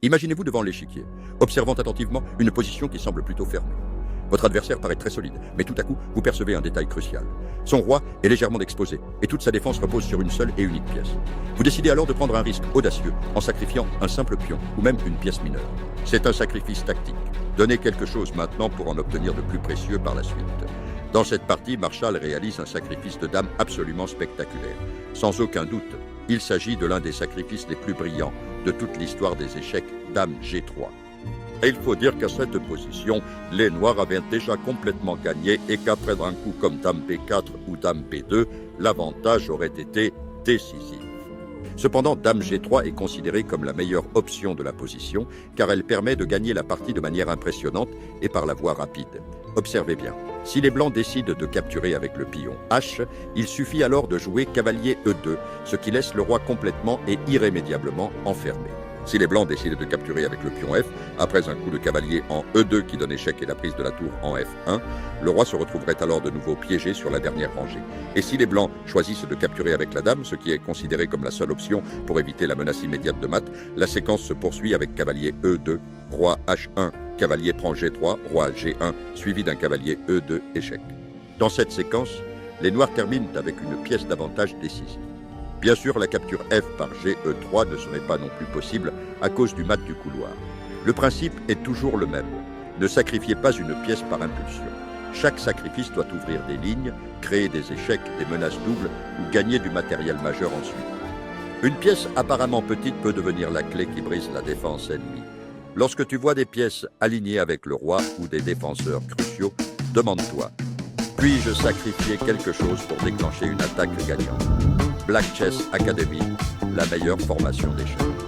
Imaginez-vous devant l'échiquier, observant attentivement une position qui semble plutôt fermée. Votre adversaire paraît très solide, mais tout à coup, vous percevez un détail crucial. Son roi est légèrement exposé, et toute sa défense repose sur une seule et unique pièce. Vous décidez alors de prendre un risque audacieux en sacrifiant un simple pion, ou même une pièce mineure. C'est un sacrifice tactique. Donnez quelque chose maintenant pour en obtenir de plus précieux par la suite. Dans cette partie, Marshall réalise un sacrifice de dame absolument spectaculaire. Sans aucun doute, il s'agit de l'un des sacrifices les plus brillants de toute l'histoire des échecs, dame G3. Et il faut dire qu'à cette position, les Noirs avaient déjà complètement gagné et qu'après un coup comme dame B4 ou dame B2, l'avantage aurait été décisif. Cependant, dame G3 est considérée comme la meilleure option de la position car elle permet de gagner la partie de manière impressionnante et par la voie rapide. Observez bien, si les Blancs décident de capturer avec le pion H, il suffit alors de jouer cavalier E2, ce qui laisse le roi complètement et irrémédiablement enfermé. Si les Blancs décident de capturer avec le pion F, après un coup de cavalier en E2 qui donne échec et la prise de la tour en F1, le roi se retrouverait alors de nouveau piégé sur la dernière rangée. Et si les Blancs choisissent de capturer avec la dame, ce qui est considéré comme la seule option pour éviter la menace immédiate de mat, la séquence se poursuit avec cavalier E2, roi H1, cavalier prend G3, roi G1, suivi d'un cavalier E2, échec. Dans cette séquence, les Noirs terminent avec une pièce d'avantage décisive. Bien sûr, la capture F par GE3 ne serait pas non plus possible à cause du mat du couloir. Le principe est toujours le même. Ne sacrifiez pas une pièce par impulsion. Chaque sacrifice doit ouvrir des lignes, créer des échecs, des menaces doubles ou gagner du matériel majeur ensuite. Une pièce apparemment petite peut devenir la clé qui brise la défense ennemie. Lorsque tu vois des pièces alignées avec le roi ou des défenseurs cruciaux, demande-toi, puis-je sacrifier quelque chose pour déclencher une attaque gagnante ? Black Chess Academy, la meilleure formation d'échecs.